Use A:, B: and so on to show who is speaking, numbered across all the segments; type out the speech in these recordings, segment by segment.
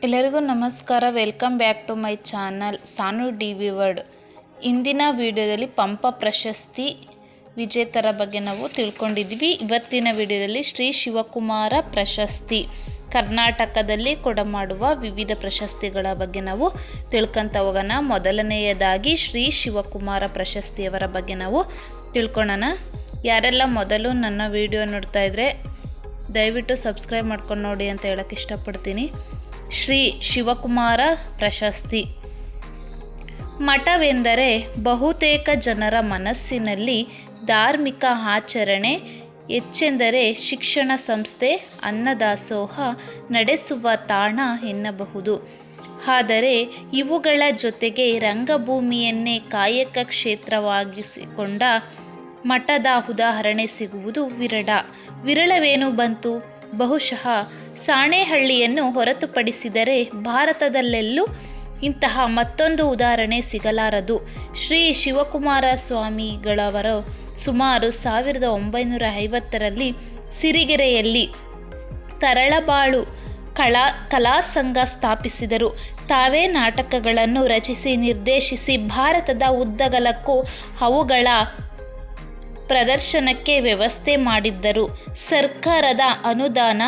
A: ಎಲ್ಲರಿಗೂ ನಮಸ್ಕಾರ. Welcome back to my channel Sanu D V. Word. ಇಂದಿನ ವಿಡಿಯೋದಲ್ಲಿ ಪಂಪ ಪ್ರಶಸ್ತಿ ವಿಜೇತರ ಬಗ್ಗೆ ನಾವು ತಿಳ್ಕೊಂಡಿದ್ವಿ. ಇವತ್ತಿನ ವಿಡಿಯೋದಲ್ಲಿ ಶ್ರೀ ಶಿವಕುಮಾರ ಪ್ರಶಸ್ತಿ ಕರ್ನಾಟಕದಲ್ಲಿ ಕೊಡಮಾಡುವ ವಿವಿಧ ಪ್ರಶಸ್ತಿಗಳ ಬಗ್ಗೆ ನಾವು ತಿಳ್ಕೊಂತ ಹೋಗೋಣ. ಮೊದಲನೆಯದಾಗಿ ಶ್ರೀ ಶಿವಕುಮಾರ ಪ್ರಶಸ್ತಿಯವರ ಬಗ್ಗೆ ನಾವು ತಿಳ್ಕೊಳ್ಳೋಣ. ಯಾರೆಲ್ಲ ಮೊದಲು ನನ್ನ ವಿಡಿಯೋ ನೋಡ್ತಾ ಇದ್ದರೆ ದಯವಿಟ್ಟು ಸಬ್ಸ್ಕ್ರೈಬ್ ಮಾಡ್ಕೊಂಡು ನೋಡಿ ಅಂತ ಹೇಳೋಕ್ಕೆ ಇಷ್ಟಪಡ್ತೀನಿ. ಶ್ರೀ ಶಿವಕುಮಾರ ಪ್ರಶಸ್ತಿ. ಮಠವೆಂದರೆ ಬಹುತೇಕ ಜನರ ಮನಸ್ಸಿನಲ್ಲಿ ಧಾರ್ಮಿಕ ಆಚರಣೆ, ಹೆಚ್ಚೆಂದರೆ ಶಿಕ್ಷಣ ಸಂಸ್ಥೆ, ಅನ್ನದಾಸೋಹ ನಡೆಸುವ ತಾಣ ಎನ್ನಬಹುದು. ಆದರೆ ಇವುಗಳ ಜೊತೆಗೆ ರಂಗಭೂಮಿಯನ್ನೇ ಕಾಯಕ ಕ್ಷೇತ್ರವಾಗಿಸಿಕೊಂಡ ಮಠದ ಉದಾಹರಣೆ ಸಿಗುವುದು ವಿರಳವೇನು ಬಂತು. ಬಹುಶಃ ಸಾಣೇಹಳ್ಳಿಯನ್ನು ಹೊರತುಪಡಿಸಿದರೆ ಭಾರತದಲ್ಲೆಲ್ಲೂ ಇಂತಹ ಮತ್ತೊಂದು ಉದಾಹರಣೆ ಸಿಗಲಾರದು. ಶ್ರೀ ಶಿವಕುಮಾರ ಸ್ವಾಮಿಗಳವರು ಸುಮಾರು 1950ರಲ್ಲಿ ಸಿರಿಗೆರೆಯಲ್ಲಿ ತರಳಬಾಳು ಕಲಾಸಂಘ ಸ್ಥಾಪಿಸಿದರು. ತಾವೇ ನಾಟಕಗಳನ್ನು ರಚಿಸಿ ನಿರ್ದೇಶಿಸಿ ಭಾರತದ ಉದ್ದಗಲಕ್ಕೂ ಅವುಗಳ ಪ್ರದರ್ಶನಕ್ಕೆ ವ್ಯವಸ್ಥೆ ಮಾಡಿದ್ದರು. ಸರ್ಕಾರದ ಅನುದಾನ,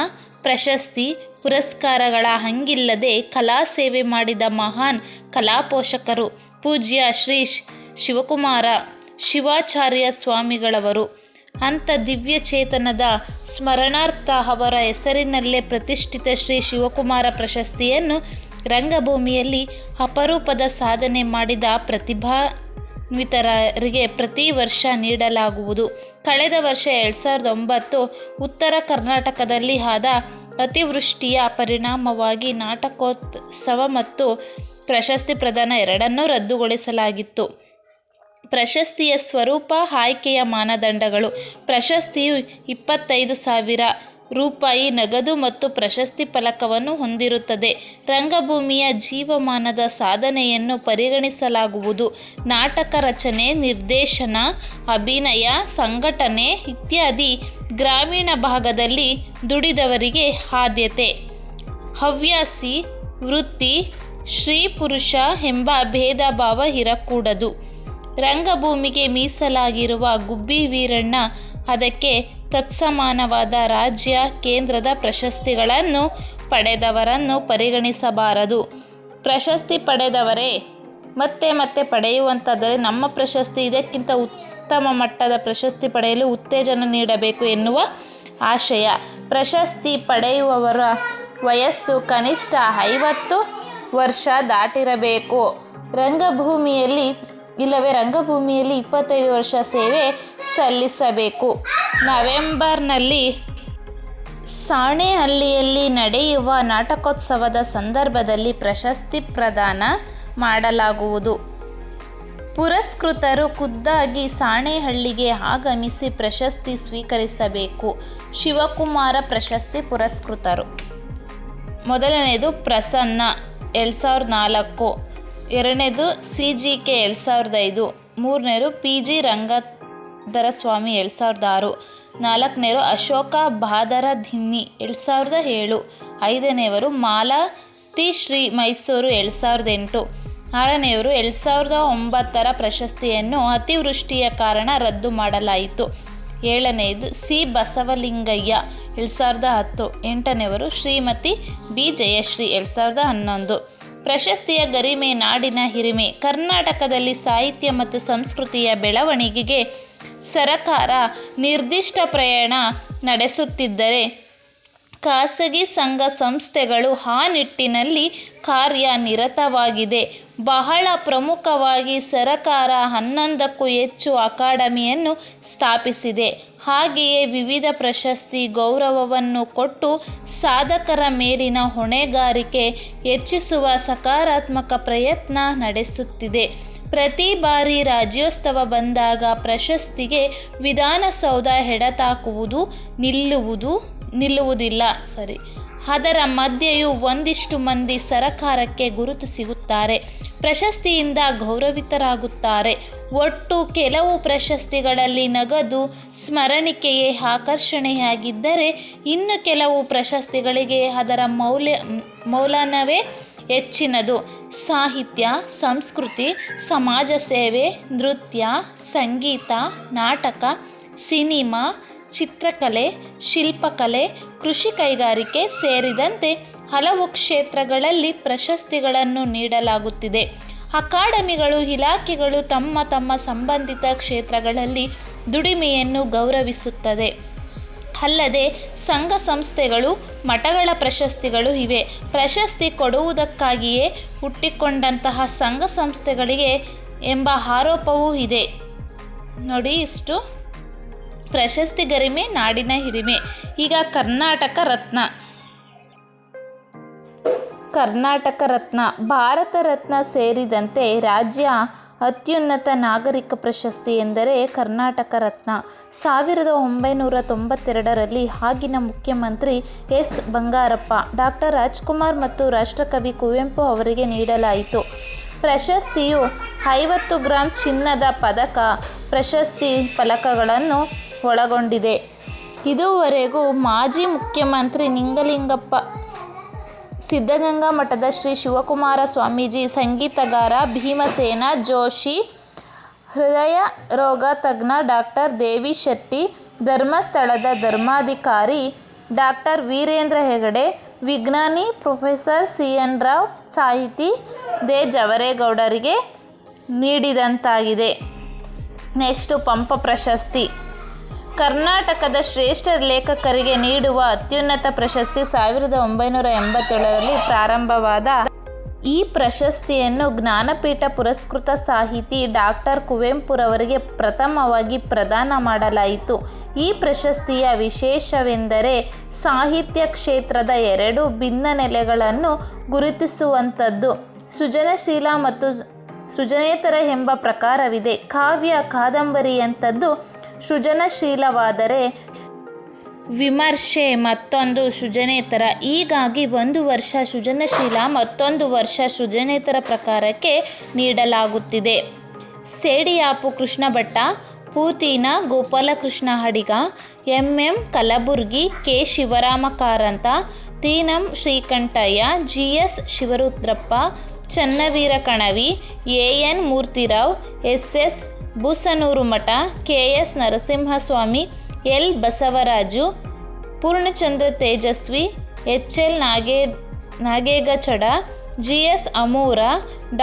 A: ಪ್ರಶಸ್ತಿ, ಪುರಸ್ಕಾರಗಳ ಹಂಗಿಲ್ಲದೆ ಕಲಾ ಸೇವೆ ಮಾಡಿದ ಮಹಾನ್ ಕಲಾಪೋಷಕರು ಪೂಜ್ಯ ಶ್ರೀ ಶಿವಕುಮಾರ ಶಿವಾಚಾರ್ಯ ಸ್ವಾಮಿಗಳವರು. ಅಂಥ ದಿವ್ಯಚೇತನದ ಸ್ಮರಣಾರ್ಥ ಅವರ ಹೆಸರಿನಲ್ಲೇ ಪ್ರತಿಷ್ಠಿತ ಶ್ರೀ ಶಿವಕುಮಾರ ಪ್ರಶಸ್ತಿಯನ್ನು ರಂಗಭೂಮಿಯಲ್ಲಿ ಅಪರೂಪದ ಸಾಧನೆ ಮಾಡಿದ ಪ್ರತಿಭಾನ್ವಿತರಿಗೆ ಪ್ರತಿ ವರ್ಷ ನೀಡಲಾಗುವುದು. ಕಳೆದ ವರ್ಷ 2009 ಉತ್ತರ ಕರ್ನಾಟಕದಲ್ಲಿ ಆದ ಅತಿವೃಷ್ಟಿಯ ಪರಿಣಾಮವಾಗಿ ನಾಟಕೋತ್ಸವ ಮತ್ತು ಪ್ರಶಸ್ತಿ ಪ್ರದಾನ ಎರಡನ್ನೂ ರದ್ದುಗೊಳಿಸಲಾಗಿತ್ತು. ಪ್ರಶಸ್ತಿಯ ಸ್ವರೂಪ, ಆಯ್ಕೆಯ ಮಾನದಂಡಗಳು. ಪ್ರಶಸ್ತಿಯು 25,000 ರೂಪಾಯಿ ನಗದು ಮತ್ತು ಪ್ರಶಸ್ತಿ ಫಲಕವನ್ನು ಹೊಂದಿರುತ್ತದೆ. ರಂಗಭೂಮಿಯ ಜೀವಮಾನದ ಸಾಧನೆಯನ್ನು ಪರಿಗಣಿಸಲಾಗುವುದು. ನಾಟಕ ರಚನೆ, ನಿರ್ದೇಶನ, ಅಭಿನಯ, ಸಂಘಟನೆ ಇತ್ಯಾದಿ ಗ್ರಾಮೀಣ ಭಾಗದಲ್ಲಿ ದುಡಿದವರಿಗೆ ಆದ್ಯತೆ. ಹವ್ಯಾಸಿ, ವೃತ್ತಿ, ಸ್ತ್ರೀ ಪುರುಷ ಎಂಬ ಭೇದ ಭಾವ ಇರಕೂಡದು. ರಂಗಭೂಮಿಗೆ ಮೀಸಲಾಗಿರುವ ಗುಬ್ಬಿ ವೀರಣ್ಣ ಅದಕ್ಕೆ ತತ್ಸಮಾನವಾದ ರಾಜ್ಯ, ಕೇಂದ್ರದ ಪ್ರಶಸ್ತಿಗಳನ್ನು ಪಡೆದವರನ್ನು ಪರಿಗಣಿಸಬಾರದು. ಪ್ರಶಸ್ತಿ ಪಡೆದವರೇ ಮತ್ತೆ ಮತ್ತೆ ಪಡೆಯುವಂತಾದರೆ ನಮ್ಮ ಪ್ರಶಸ್ತಿ ಇದಕ್ಕಿಂತ ಉತ್ತಮ ಮಟ್ಟದ ಪ್ರಶಸ್ತಿ ಪಡೆಯಲು ಉತ್ತೇಜನ ನೀಡಬೇಕು ಎನ್ನುವ ಆಶಯ. ಪ್ರಶಸ್ತಿ ಪಡೆಯುವವರ ವಯಸ್ಸು ಕನಿಷ್ಠ 50 ವರ್ಷ ದಾಟಿರಬೇಕು. ರಂಗಭೂಮಿಯಲ್ಲಿ 25 ವರ್ಷ ಸೇವೆ ಸಲ್ಲಿಸಬೇಕು. ನವೆಂಬರ್ನಲ್ಲಿ ಸಾಣೇಹಳ್ಳಿಯಲ್ಲಿ ನಡೆಯುವ ನಾಟಕೋತ್ಸವದ ಸಂದರ್ಭದಲ್ಲಿ ಪ್ರಶಸ್ತಿ ಪ್ರದಾನ ಮಾಡಲಾಗುವುದು. ಪುರಸ್ಕೃತರು ಖುದ್ದಾಗಿ ಸಾಣೇಹಳ್ಳಿಗೆ ಆಗಮಿಸಿ ಪ್ರಶಸ್ತಿ ಸ್ವೀಕರಿಸಬೇಕು. ಶಿವಕುಮಾರ ಪ್ರಶಸ್ತಿ ಪುರಸ್ಕೃತರು: ಮೊದಲನೆಯದು ಪ್ರಸನ್ನ 2004, ಎರಡನೇದು CGK 2005, ಮೂರನೇದು PG ರಂಗಧರಸ್ವಾಮಿ 2006, ನಾಲ್ಕನೇರು ಅಶೋಕ ಬಾದರದಿನ್ನಿ 2007, ಐದನೇವರು ಮಾಲತಿ ಶ್ರೀ ಮೈಸೂರು 2008, ಆರನೆಯವರು 2009 ಪ್ರಶಸ್ತಿಯನ್ನು ಅತಿವೃಷ್ಟಿಯ ಕಾರಣ ರದ್ದು ಮಾಡಲಾಯಿತು. ಏಳನೆಯದು C ಬಸವಲಿಂಗಯ್ಯ 2010, ಎಂಟನೆಯವರು ಶ್ರೀಮತಿ B ಜಯಶ್ರೀ 2011. ಪ್ರಶಸ್ತಿಯ ಗರಿಮೆ, ನಾಡಿನ ಹಿರಿಮೆ. ಕರ್ನಾಟಕದಲ್ಲಿ ಸಾಹಿತ್ಯ ಮತ್ತು ಸಂಸ್ಕೃತಿಯ ಬೆಳವಣಿಗೆಗೆ ಸರಕಾರ ನಿರ್ದಿಷ್ಟ ಪ್ರಯಾಣ ನಡೆಸುತ್ತಿದ್ದರೆ ಖಾಸಗಿ ಸಂಘ ಸಂಸ್ಥೆಗಳು ಆ ನಿಟ್ಟಿನಲ್ಲಿ ಕಾರ್ಯನಿರತವಾಗಿದೆ. ಬಹಳ ಪ್ರಮುಖವಾಗಿ ಸರಕಾರ 11ಕ್ಕೂ ಹೆಚ್ಚು ಅಕಾಡೆಮಿಯನ್ನು ಸ್ಥಾಪಿಸಿದೆ. ಹಾಗೆಯೇ ವಿವಿಧ ಪ್ರಶಸ್ತಿ ಗೌರವವನ್ನು ಕೊಟ್ಟು ಸಾಧಕರ ಮೇಲಿನ ಹೊಣೆಗಾರಿಕೆ ಹೆಚ್ಚಿಸುವ ಸಕಾರಾತ್ಮಕ ಪ್ರಯತ್ನ ನಡೆಸುತ್ತಿದೆ. ಪ್ರತಿ ಬಾರಿ ರಾಜ್ಯೋತ್ಸವ ಬಂದಾಗ ಪ್ರಶಸ್ತಿಗೆ ವಿಧಾನಸೌಧ ಎಡತಾಕುವುದು ನಿಲ್ಲುವುದಿಲ್ಲ. ಅದರ ಮಧ್ಯೆಯೂ ಒಂದಿಷ್ಟು ಮಂದಿ ಸರಕಾರಕ್ಕೆ ಗುರುತು ಸಿಗುತ್ತಾರೆ, ಪ್ರಶಸ್ತಿಯಿಂದ ಗೌರವಿತರಾಗುತ್ತಾರೆ. ಒಟ್ಟು ಕೆಲವು ಪ್ರಶಸ್ತಿಗಳಲ್ಲಿ ನಗದು ಸ್ಮರಣಿಕೆಯೇ ಆಕರ್ಷಣೆಯಾಗಿದ್ದರೆ, ಇನ್ನು ಕೆಲವು ಪ್ರಶಸ್ತಿಗಳಿಗೆ ಅದರ ಮೌಲ್ಯವೇ ಹೆಚ್ಚಿನದು. ಸಾಹಿತ್ಯ, ಸಂಸ್ಕೃತಿ, ಸಮಾಜ ಸೇವೆ, ನೃತ್ಯ, ಸಂಗೀತ, ನಾಟಕ, ಸಿನಿಮಾ, ಚಿತ್ರಕಲೆ, ಶಿಲ್ಪಕಲೆ, ಕೃಷಿ ಕೈಗಾರಿಕೆ ಸೇರಿದಂತೆ ಹಲವು ಕ್ಷೇತ್ರಗಳಲ್ಲಿ ಪ್ರಶಸ್ತಿಗಳನ್ನು ನೀಡಲಾಗುತ್ತಿದೆ. ಅಕಾಡೆಮಿಗಳು, ಇಲಾಖೆಗಳು ತಮ್ಮ ತಮ್ಮ ಸಂಬಂಧಿತ ಕ್ಷೇತ್ರಗಳಲ್ಲಿ ದುಡಿಮೆಯನ್ನು ಗೌರವಿಸುತ್ತದೆ. ಅಲ್ಲದೆ ಸಂಘ ಸಂಸ್ಥೆಗಳು, ಮಠಗಳ ಪ್ರಶಸ್ತಿಗಳು ಇವೆ. ಪ್ರಶಸ್ತಿ ಕೊಡುವುದಕ್ಕಾಗಿಯೇ ಹುಟ್ಟಿಕೊಂಡಂತಹ ಸಂಘ ಸಂಸ್ಥೆಗಳಿಗೆ ಎಂಬ ಆರೋಪವೂ ಇದೆ. ನೋಡಿ, ಇಷ್ಟು ಪ್ರಶಸ್ತಿ ಗರಿಮೆ, ನಾಡಿನ ಹಿರಿಮೆ. ಈಗ ಕರ್ನಾಟಕ ರತ್ನ. ಕರ್ನಾಟಕ ರತ್ನ ಭಾರತ ರತ್ನ ಸೇರಿದಂತೆ ರಾಜ್ಯ ಅತ್ಯುನ್ನತ ನಾಗರಿಕ ಪ್ರಶಸ್ತಿ ಎಂದರೆ ಕರ್ನಾಟಕ ರತ್ನ. 1992ರಲ್ಲಿ ಆಗಿನ ಮುಖ್ಯಮಂತ್ರಿ ಎಸ್. ಬಂಗಾರಪ್ಪ, ಡಾಕ್ಟರ್ ರಾಜ್ಕುಮಾರ್ ಮತ್ತು ರಾಷ್ಟ್ರಕವಿ ಕುವೆಂಪು ಅವರಿಗೆ ನೀಡಲಾಯಿತು. ಪ್ರಶಸ್ತಿಯು 50 ಗ್ರಾಂ ಚಿನ್ನದ ಪದಕ, ಪ್ರಶಸ್ತಿ ಫಲಕಗಳನ್ನು ಒಳಗೊಂಡಿದೆ. ಇದುವರೆಗೂ ಮಾಜಿ ಮುಖ್ಯಮಂತ್ರಿ ನಿಂಗಲಿಂಗಪ್ಪ, ಸಿದ್ಧಗಂಗಾ ಮಠದ ಶ್ರೀ ಶಿವಕುಮಾರ ಸ್ವಾಮೀಜಿ, ಸಂಗೀತಗಾರ ಭೀಮಸೇನ ಜೋಶಿ, ಹೃದಯ ರೋಗ ತಜ್ಞ ಡಾಕ್ಟರ್ ದೇವಿ ಶೆಟ್ಟಿ, ಧರ್ಮಸ್ಥಳದ ಧರ್ಮಾಧಿಕಾರಿ ಡಾಕ್ಟರ್ ವೀರೇಂದ್ರ ಹೆಗಡೆ, ವಿಜ್ಞಾನಿ ಪ್ರೊಫೆಸರ್ ಸಿ.ಎನ್. ರಾವ್, ಸಾಹಿತಿ ದೇ. ಜವರೇಗೌಡರಿಗೆ ನೀಡಿದಂತಾಗಿದೆ. ನೆಕ್ಸ್ಟು ಪಂಪ ಪ್ರಶಸ್ತಿ. ಕರ್ನಾಟಕದ ಶ್ರೇಷ್ಠ ಲೇಖಕರಿಗೆ ನೀಡುವ ಅತ್ಯುನ್ನತ ಪ್ರಶಸ್ತಿ 1987ರಲ್ಲಿ ಪ್ರಾರಂಭವಾದ ಈ ಪ್ರಶಸ್ತಿಯನ್ನು ಜ್ಞಾನಪೀಠ ಪುರಸ್ಕೃತ ಸಾಹಿತಿ ಡಾಕ್ಟರ್ ಕುವೆಂಪುರವರಿಗೆ ಪ್ರಥಮವಾಗಿ ಪ್ರದಾನ ಮಾಡಲಾಯಿತು. ಈ ಪ್ರಶಸ್ತಿಯ ವಿಶೇಷವೆಂದರೆ ಸಾಹಿತ್ಯ ಕ್ಷೇತ್ರದ 2 ಭಿನ್ನ ನೆಲೆಗಳನ್ನು ಗುರುತಿಸುವಂಥದ್ದು. ಸೃಜನಶೀಲ ಮತ್ತು ಸೃಜನೇತರ ಎಂಬ ಪ್ರಕಾರವಿದೆ. ಕಾವ್ಯ, ಕಾದಂಬರಿಯಂಥದ್ದು ಸೃಜನಶೀಲವಾದರೆ ವಿಮರ್ಶೆ ಮತ್ತೊಂದು ಸೃಜನೇತರ. ಹೀಗಾಗಿ ಒಂದು ವರ್ಷ ಸೃಜನಶೀಲ, ಮತ್ತೊಂದು ವರ್ಷ ಸೃಜನೇತರ ಪ್ರಕಾರಕ್ಕೆ ನೀಡಲಾಗುತ್ತಿದೆ. ಸೇಡಿಯಾಪು ಕೃಷ್ಣಭಟ್ಟ, ಪೂತಿನ Gopalakrishna Adiga, M. Kalburgi, K. Shivarama Karanth, Tinam Srikantaiah, G S. Shivarudrappa, Channaveera Kanavi, A N. Murthyrao, S S. Bhusanurmath, K S. Narasimhaswamy, L. Basavaraju, Poornachandra Tejaswi, H L. Nagegowda, G S. Amur,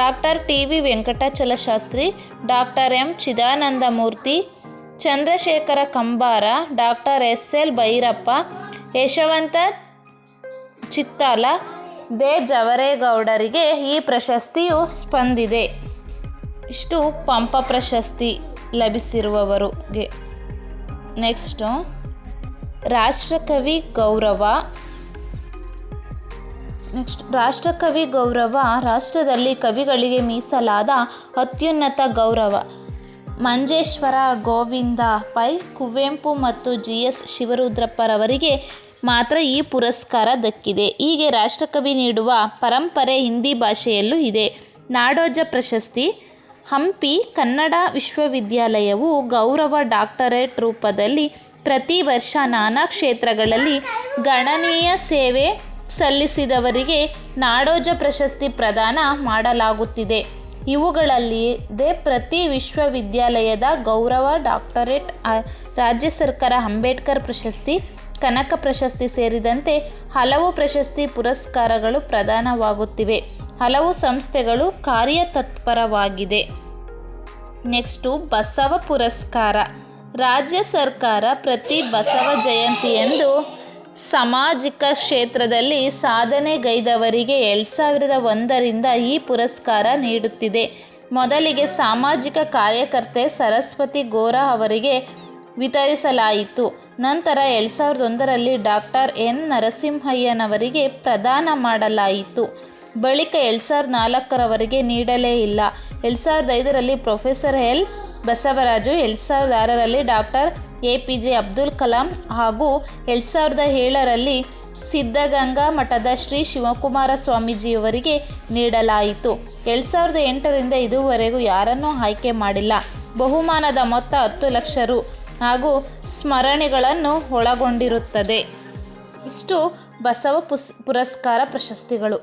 A: doctor T V. Venkatachalashastri, doctor M. Chidanandamurthy, Chandrashekhara Kambara, doctor S L. Bhyrappa, Yashavantha Chittala, ದೇ. ಜವರೇಗೌಡರಿಗೆ ಈ ಪ್ರಶಸ್ತಿಯು ಸಂದಿದೆ. ಇಷ್ಟು ಪಂಪ ಪ್ರಶಸ್ತಿ ಲಭಿಸಿರುವವರಿಗೆ. ನೆಕ್ಸ್ಟು ರಾಷ್ಟ್ರಕವಿ ಗೌರವ. ರಾಷ್ಟ್ರಕವಿ ಗೌರವ ರಾಷ್ಟ್ರದಲ್ಲಿ ಕವಿಗಳಿಗೆ ಮೀಸಲಾದ ಅತ್ಯುನ್ನತ ಗೌರವ. ಮಂಜೇಶ್ವರ ಗೋವಿಂದ ಪೈ, ಕುವೆಂಪು ಮತ್ತು ಜಿ.ಎಸ್. ಶಿವರುದ್ರಪ್ಪರವರಿಗೆ ಮಾತ್ರ ಈ ಪುರಸ್ಕಾರ ದಕ್ಕಿದೆ. ಹೀಗೆ ರಾಷ್ಟ್ರಕವಿ ನೀಡುವ ಪರಂಪರೆ ಹಿಂದಿ ಭಾಷೆಯಲ್ಲೂ ಇದೆ. ನಾಡೋಜ ಪ್ರಶಸ್ತಿ. ಹಂಪಿ ಕನ್ನಡ ವಿಶ್ವವಿದ್ಯಾಲಯವು ಗೌರವ ಡಾಕ್ಟರೇಟ್ ರೂಪದಲ್ಲಿ ಪ್ರತಿ ವರ್ಷ ನಾನಾ ಕ್ಷೇತ್ರಗಳಲ್ಲಿ ಗಣನೀಯ ಸೇವೆ ಸಲ್ಲಿಸಿದವರಿಗೆ ನಾಡೋಜ ಪ್ರಶಸ್ತಿ ಪ್ರದಾನ ಮಾಡಲಾಗುತ್ತಿದೆ. ಇವುಗಳಲ್ಲಿದೆ ಪ್ರತಿ ವಿಶ್ವವಿದ್ಯಾಲಯದ ಗೌರವ ಡಾಕ್ಟರೇಟ್, ರಾಜ್ಯ ಸರ್ಕಾರ ಅಂಬೇಡ್ಕರ್ ಪ್ರಶಸ್ತಿ, ಕನಕ ಪ್ರಶಸ್ತಿ ಸೇರಿದಂತೆ ಹಲವು ಪ್ರಶಸ್ತಿ ಪುರಸ್ಕಾರಗಳು ಪ್ರದಾನವಾಗುತ್ತಿವೆ. ಹಲವು ಸಂಸ್ಥೆಗಳು ಕಾರ್ಯತತ್ಪರವಾಗಿದೆ. ನೆಕ್ಸ್ಟು ಬಸವ ಪುರಸ್ಕಾರ. ರಾಜ್ಯ ಸರ್ಕಾರ ಪ್ರತಿ ಬಸವ ಜಯಂತಿಯಂದು ಸಾಮಾಜಿಕ ಕ್ಷೇತ್ರದಲ್ಲಿ ಸಾಧನೆಗೈದವರಿಗೆ 2001ರಿಂದ ಈ ಪುರಸ್ಕಾರ ನೀಡುತ್ತಿದೆ. ಮೊದಲಿಗೆ ಸಾಮಾಜಿಕ ಕಾರ್ಯಕರ್ತೆ ಸರಸ್ವತಿ ಗೋರಾ ಅವರಿಗೆ ವಿತರಿಸಲಾಯಿತು. ನಂತರ 2001ರಲ್ಲಿ ಡಾಕ್ಟರ್ ಎನ್. ನರಸಿಂಹಯ್ಯನವರಿಗೆ ಪ್ರದಾನ ಮಾಡಲಾಯಿತು. ಬಳಿಕ 2004ರವರೆಗೆ ನೀಡಲೇ ಇಲ್ಲ. 2005ರಲ್ಲಿ ಪ್ರೊಫೆಸರ್ ಎಲ್. ಬಸವರಾಜು, 2006ರಲ್ಲಿ ಡಾಕ್ಟರ್ ಎ.ಪಿ.ಜೆ. ಅಬ್ದುಲ್ ಕಲಾಂ ಹಾಗೂ 2007ರಲ್ಲಿ ಸಿದ್ಧಗಂಗಾ ಮಠದ ಶ್ರೀ ಶಿವಕುಮಾರ ಸ್ವಾಮೀಜಿಯವರಿಗೆ ನೀಡಲಾಯಿತು. 2008ರಿಂದ ಇದುವರೆಗೂ ಯಾರನ್ನೂ ಆಯ್ಕೆ ಮಾಡಿಲ್ಲ. ಬಹುಮಾನದ ಮೊತ್ತ 10 ಲಕ್ಷ ರು ಹಾಗೂ ಸ್ಮರಣೆಗಳನ್ನು ಒಳಗೊಂಡಿರುತ್ತದೆ. ಇಷ್ಟು ಬಸವ ಪುರಸ್ಕಾರ ಪ್ರಶಸ್ತಿಗಳು.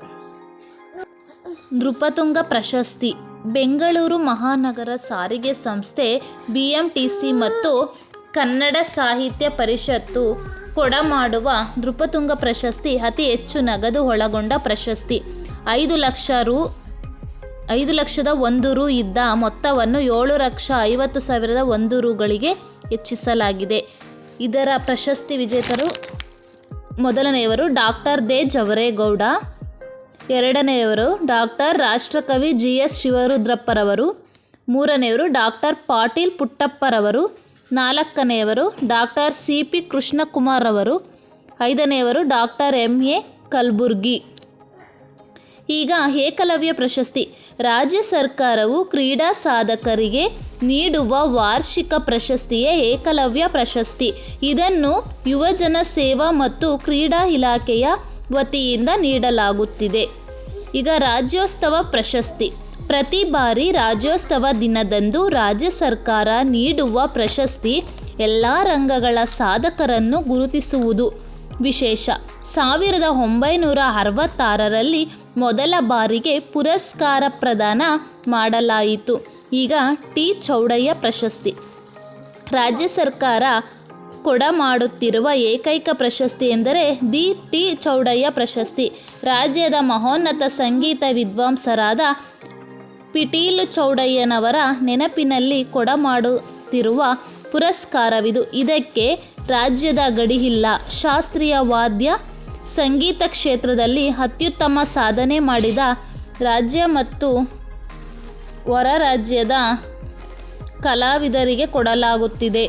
A: ನೃಪತುಂಗ ಪ್ರಶಸ್ತಿ ಬೆಂಗಳೂರು ಮಹಾನಗರ ಸಾರಿಗೆ ಸಂಸ್ಥೆ, BMTC ಮತ್ತು ಕನ್ನಡ ಸಾಹಿತ್ಯ ಪರಿಷತ್ತು ಕೊಡಮಾಡುವ ನೃಪತುಂಗ ಪ್ರಶಸ್ತಿ ಅತಿ ಹೆಚ್ಚು ನಗದು ಒಳಗೊಂಡ ಪ್ರಶಸ್ತಿ. 5,01 ರು ಇದ್ದ ಮೊತ್ತವನ್ನು 7,50,01 ರುಗಳಿಗೆ ಹೆಚ್ಚಿಸಲಾಗಿದೆ. ಇದರ ಪ್ರಶಸ್ತಿ ವಿಜೇತರು: ಮೊದಲನೆಯವರು ಡಾಕ್ಟರ್ ದೇ. ಜವರೇಗೌಡ, ಎರಡನೆಯವರು ಡಾಕ್ಟರ್ ರಾಷ್ಟ್ರಕವಿ GS ಶಿವರುದ್ರಪ್ಪರವರು, ಮೂರನೆಯವರು ಡಾಕ್ಟರ್ ಪಾಟೀಲ್ ಪುಟ್ಟಪ್ಪರವರು, ನಾಲ್ಕನೆಯವರು ಡಾಕ್ಟರ್ CP ಕೃಷ್ಣಕುಮಾರ್ ಅವರು, ಐದನೆಯವರು ಡಾಕ್ಟರ್ MA ಕಲಬುರ್ಗಿ. ಈಗ ಏಕಲವ್ಯ ಪ್ರಶಸ್ತಿ. ರಾಜ್ಯ ಸರ್ಕಾರವು ಕ್ರೀಡಾ ಸಾಧಕರಿಗೆ ನೀಡುವ ವಾರ್ಷಿಕ ಪ್ರಶಸ್ತಿಯೇ ಏಕಲವ್ಯ ಪ್ರಶಸ್ತಿ. ಇದನ್ನು ಯುವಜನ ಸೇವಾ ಮತ್ತು ಕ್ರೀಡಾ ಇಲಾಖೆಯ ವತಿಯಿಂದ ನೀಡಲಾಗುತ್ತಿದೆ. ಈಗ ರಾಜ್ಯೋತ್ಸವ ಪ್ರಶಸ್ತಿ. ಪ್ರತಿ ಬಾರಿ ರಾಜ್ಯೋತ್ಸವ ದಿನದಂದು ರಾಜ್ಯ ಸರ್ಕಾರ ನೀಡುವ ಪ್ರಶಸ್ತಿ ಎಲ್ಲ ರಂಗಗಳ ಸಾಧಕರನ್ನು ಗುರುತಿಸುವುದು ವಿಶೇಷ. 1966ರಲ್ಲಿ ಮೊದಲ ಬಾರಿಗೆ ಪುರಸ್ಕಾರ ಪ್ರದಾನ ಮಾಡಲಾಯಿತು. ಈಗ ಟಿ. ಚೌಡಯ್ಯ ಪ್ರಶಸ್ತಿ. ರಾಜ್ಯ ಸರ್ಕಾರ ಕೊಡಮಾಡುತ್ತಿರುವ ಏಕೈಕ ಪ್ರಶಸ್ತಿ ಎಂದರೆ ದಿ ಟಿ. ಚೌಡಯ್ಯ ಪ್ರಶಸ್ತಿ. ರಾಜ್ಯದ ಮಹೋನ್ನತ ಸಂಗೀತ ವಿದ್ವಾಂಸರಾದ ಪಿಟೀಲು ಚೌಡಯ್ಯನವರ ನೆನಪಿನಲ್ಲಿ ಕೊಡಮಾಡುತ್ತಿರುವ ಪುರಸ್ಕಾರವಿದು. ಇದಕ್ಕೆ ರಾಜ್ಯದ ಗಡಿಯಿಲ್ಲ. ಶಾಸ್ತ್ರೀಯ ವಾದ್ಯ ಸಂಗೀತ ಕ್ಷೇತ್ರದಲ್ಲಿ ಅತ್ಯುತ್ತಮ ಸಾಧನೆ ಮಾಡಿದ ರಾಜ್ಯ ಮತ್ತು ಹೊರ ರಾಜ್ಯದ ಕಲಾವಿದರಿಗೆ ಕೊಡಲಾಗುತ್ತಿದೆ.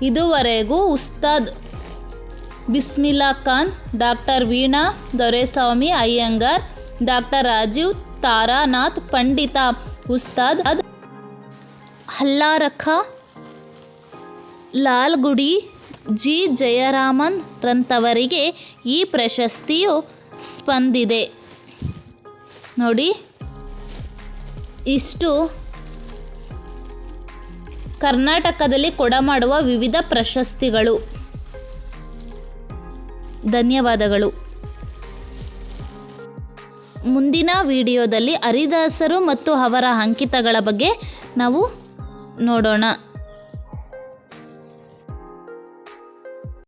A: ಇದುವರೆಗೂ ಉಸ್ತಾದ್ ಬಿಸ್ಮಿಲ್ಲಾ ಖಾನ್, ಡಾಕ್ಟರ್ ವೀಣಾ ದೊರೆಸ್ವಾಮಿ ಅಯ್ಯಂಗಾರ್, ಡಾಕ್ಟರ್ ರಾಜೀವ್ ತಾರಾನಾಥ್, ಪಂಡಿತ ಉಸ್ತಾದ್ ಹಲ್ಲಾರಖ ಲಾಲ್ಗುಡಿ, ಜಿ. ಜಯರಾಮನ್ ರಂತವರಿಗೆ ಈ ಪ್ರಶಸ್ತಿಯು ಸಂದಿದೆ. ನೋಡಿ, ಇಷ್ಟು ಕರ್ನಾಟಕದಲ್ಲಿ ಕೊಡಮಾಡುವ ವಿವಿಧ ಪ್ರಶಸ್ತಿಗಳು. ಧನ್ಯವಾದಗಳು. ಮುಂದಿನ ವಿಡಿಯೋದಲ್ಲಿ ಹರಿದಾಸರು ಮತ್ತು ಅವರ ಅಂಕಿತಗಳ ಬಗ್ಗೆ ನಾವು ನೋಡೋಣ.